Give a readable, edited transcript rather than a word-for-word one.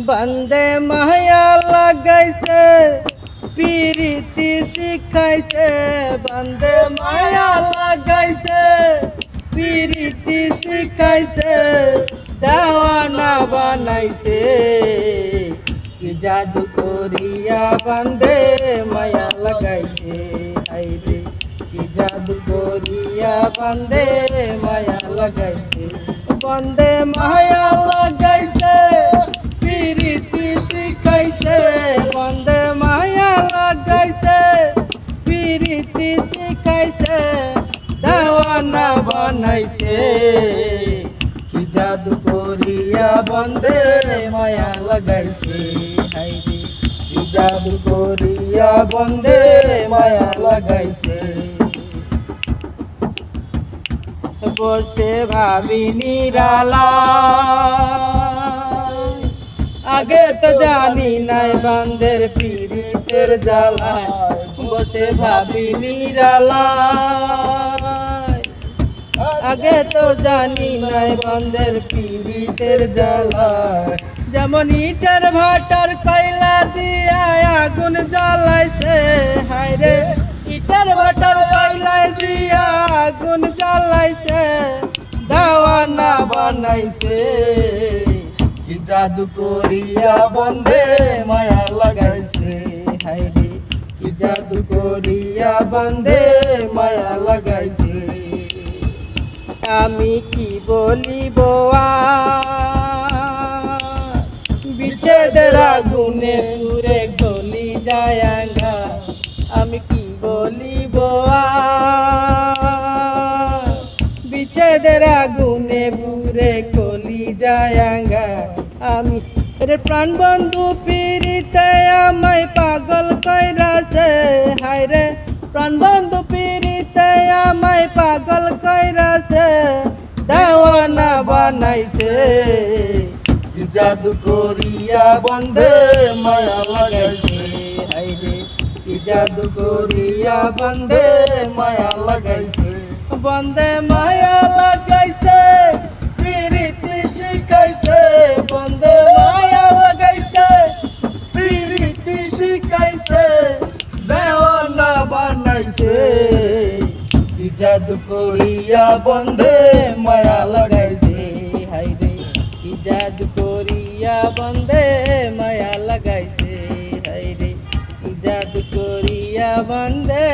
বন্দে মায়া লাগাইছে পিরিতি শিখাইছে, বন্দে মায়া লাগাইছে পিরিতি শিখাইছে, দেওয়ানা বানাইছে। কি জাদু করিয়া বন্দে মায়া লাগাইছে, হাইরে কি জাদু করিয়া বন্দে মায়া লাগাইছে। বন্দে মায়া লাগাইছে পিরিতি শিখাইছে, বন্দে মায়া লাগাইছে পিরিতি শিখাইছে, দেওয়ানা বানাইছে। কি জাদু করিয়া বন্দে মায়া লাগাইছে, হাইরে কি জাদু করিয়া বন্দে মায়া লাগাইছে। বসে ভাবি নিরালা, আগে তো জানি নাই বান্দের পীড়িতের জ্বালা। বসে ভাবি নিরালা, আগে তো জানি নাই বান্দের পীড়িতের জ্বালা। যেমন ইটের ভাটার কয়লা দিয়া আগুন জ্বালাইছে, হায়রে ইটের ভাটার কয়লা দিয়া আগুন জ্বালাইছে, দেওয়ানা বানাইছে। কি জাদু করিয়া বন্দে মায়া লাগাইছে, হায়রে কি জাদু করিয়া বন্দে মায়া লাগাইছে। আমি কি বলিব বিচ্ছেদের আগুনে পুরে গলি যায় আঙ্গা, আমি কি বলিব বিচ্ছেদের আগুনে পুরে গলি যায় আঙ্গা। আমি রে প্রাণ বন্ধু পীড়িতে আমায় পাগল কইরাছে, হায়রে প্রাণ বন্ধু পীড়িতে আমায় পাগল কইরাছে, দেওয়ানা বানাইছে। কি জাদু করিয়া বন্দে মায়া লাগাইছে, হায়রে কি জাদু করিয়া বন্দে মায়া লাগাইছে। বন্দে মায়া লাগাইছে পিরিতি শিখাইছে, বন্দে মায়া লাগাইছে পিরিতি শিখাইছে, দেওয়ানা বানাইছে। কি জাদু করিয়া বন্দে মায়া লাগাইছে, হায়রে কি জাদু করিয়া বন্দে মায়া লাগাইছে, হায়রে কি জাদু করিয়া বন্দে